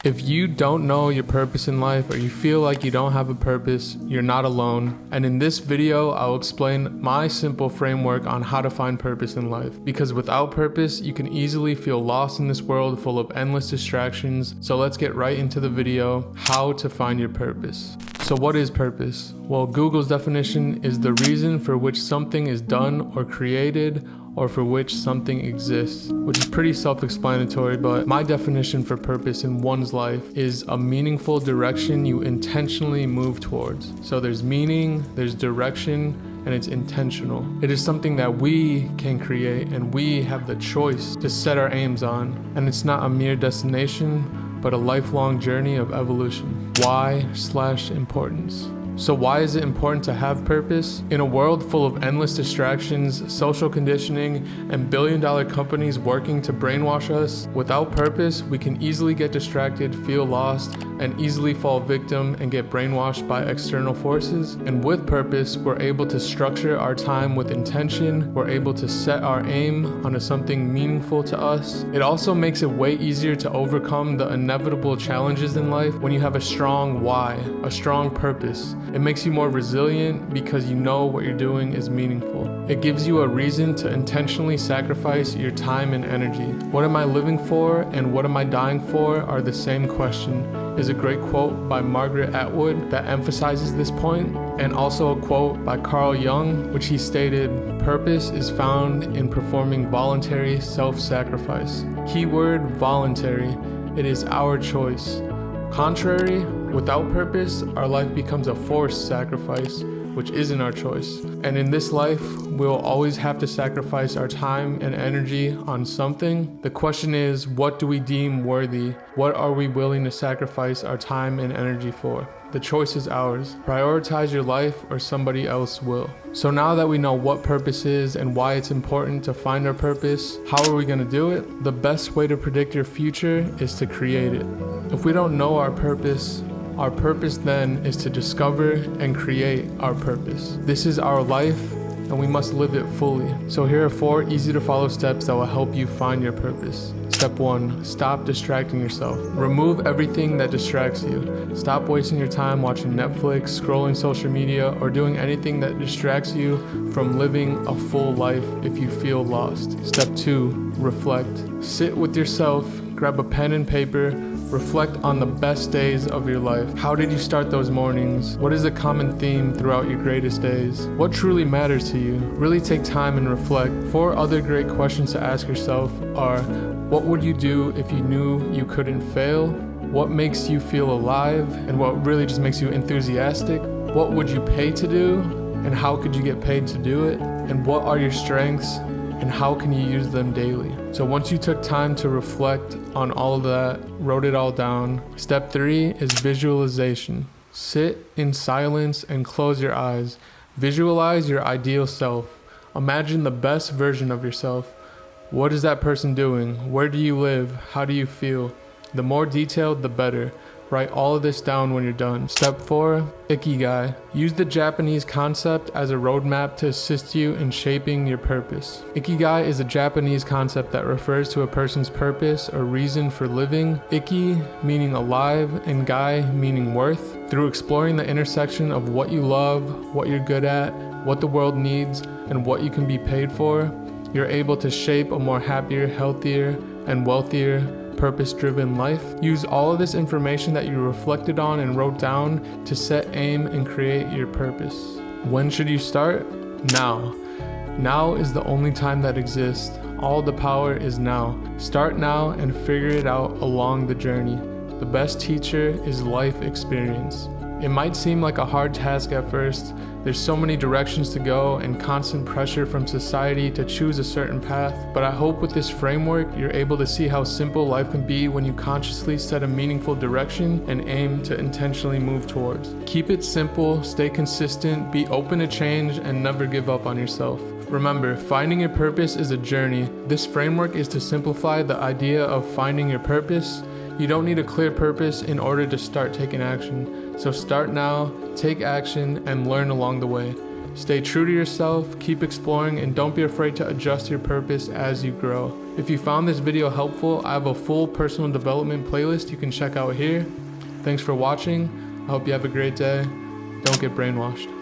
If you don't know your purpose in life or you feel like you don't have a purpose, you're not alone. And in this video, I'll explain my simple framework on how to find purpose in life. Because without purpose, you can easily feel lost in this world full of endless distractions. So let's get right into the video, how to find your purpose. So what is purpose? Well, Google's definition is the reason for which something is done or created, or for which something exists, which is pretty self-explanatory, but my definition for purpose in one's life is a meaningful direction you intentionally move towards. So there's meaning, there's direction, and it's intentional. It is something that we can create and we have the choice to set our aims on. And it's not a mere destination, but a lifelong journey of evolution. Why/importance. So why is it important to have purpose? In a world full of endless distractions, social conditioning, and billion-dollar companies working to brainwash us, without purpose, we can easily get distracted, feel lost, and easily fall victim and get brainwashed by external forces. And with purpose, we're able to structure our time with intention. We're able to set our aim onto something meaningful to us. It also makes it way easier to overcome the inevitable challenges in life when you have a strong why, a strong purpose. It makes you more resilient because you know what you're doing is meaningful. It gives you a reason to intentionally sacrifice your time and energy. What am I living for and what am I dying for are the same question. Is a great quote by Margaret Atwood that emphasizes this point, and also a quote by Carl Jung, which he stated, "Purpose is found in performing voluntary self-sacrifice." Keyword voluntary. It is our choice. Contrary, without purpose, our life becomes a forced sacrifice, which isn't our choice. And in this life, we'll always have to sacrifice our time and energy on something. The question is, what do we deem worthy? What are we willing to sacrifice our time and energy for? The choice is ours. Prioritize your life or somebody else will. So now that we know what purpose is and why it's important to find our purpose, how are we going to do it? The best way to predict your future is to create it. If we don't know our purpose then is to discover and create our purpose. This is our life and we must live it fully. So here are 4 easy to follow steps that will help you find your purpose. Step 1, stop distracting yourself. Remove everything that distracts you. Stop wasting your time watching Netflix, scrolling social media, or doing anything that distracts you from living a full life if you feel lost. Step 2, reflect. Sit with yourself, grab a pen and paper, reflect on the best days of your life. How did you start those mornings? What is a common theme throughout your greatest days? What truly matters to you? Really take time and reflect. 4 other great questions to ask yourself are, what would you do if you knew you couldn't fail? What makes you feel alive? And what really just makes you enthusiastic? What would you pay to do? And how could you get paid to do it? And what are your strengths? And how can you use them daily? So once you took time to reflect on all of that, wrote it all down, step 3 is visualization. Sit in silence and close your eyes. Visualize your ideal self. Imagine the best version of yourself. What is that person doing? Where do you live? How do you feel? The more detailed, the better. Write all of this down when you're done. Step 4, Ikigai. Use the Japanese concept as a roadmap to assist you in shaping your purpose. Ikigai is a Japanese concept that refers to a person's purpose or reason for living. Iki meaning alive and gai meaning worth. Through exploring the intersection of what you love, what you're good at, what the world needs, and what you can be paid for, you're able to shape a more happier, healthier, and wealthier purpose-driven life. Use all of this information that you reflected on and wrote down to set aim and create your purpose. When should you start? Now. Now is the only time that exists. All the power is now. Start now and figure it out along the journey. The best teacher is life experience. It might seem like a hard task at first. There's so many directions to go and constant pressure from society to choose a certain path, but I hope with this framework you're able to see how simple life can be when you consciously set a meaningful direction and aim to intentionally move towards. Keep it simple, stay consistent, be open to change, and never give up on yourself. Remember, finding your purpose is a journey. This framework is to simplify the idea of finding your purpose. You don't need a clear purpose in order to start taking action. So start now, take action, and learn along the way. Stay true to yourself, keep exploring, and don't be afraid to adjust your purpose as you grow. If you found this video helpful, I have a full personal development playlist you can check out here. Thanks for watching. I hope you have a great day. Don't get brainwashed.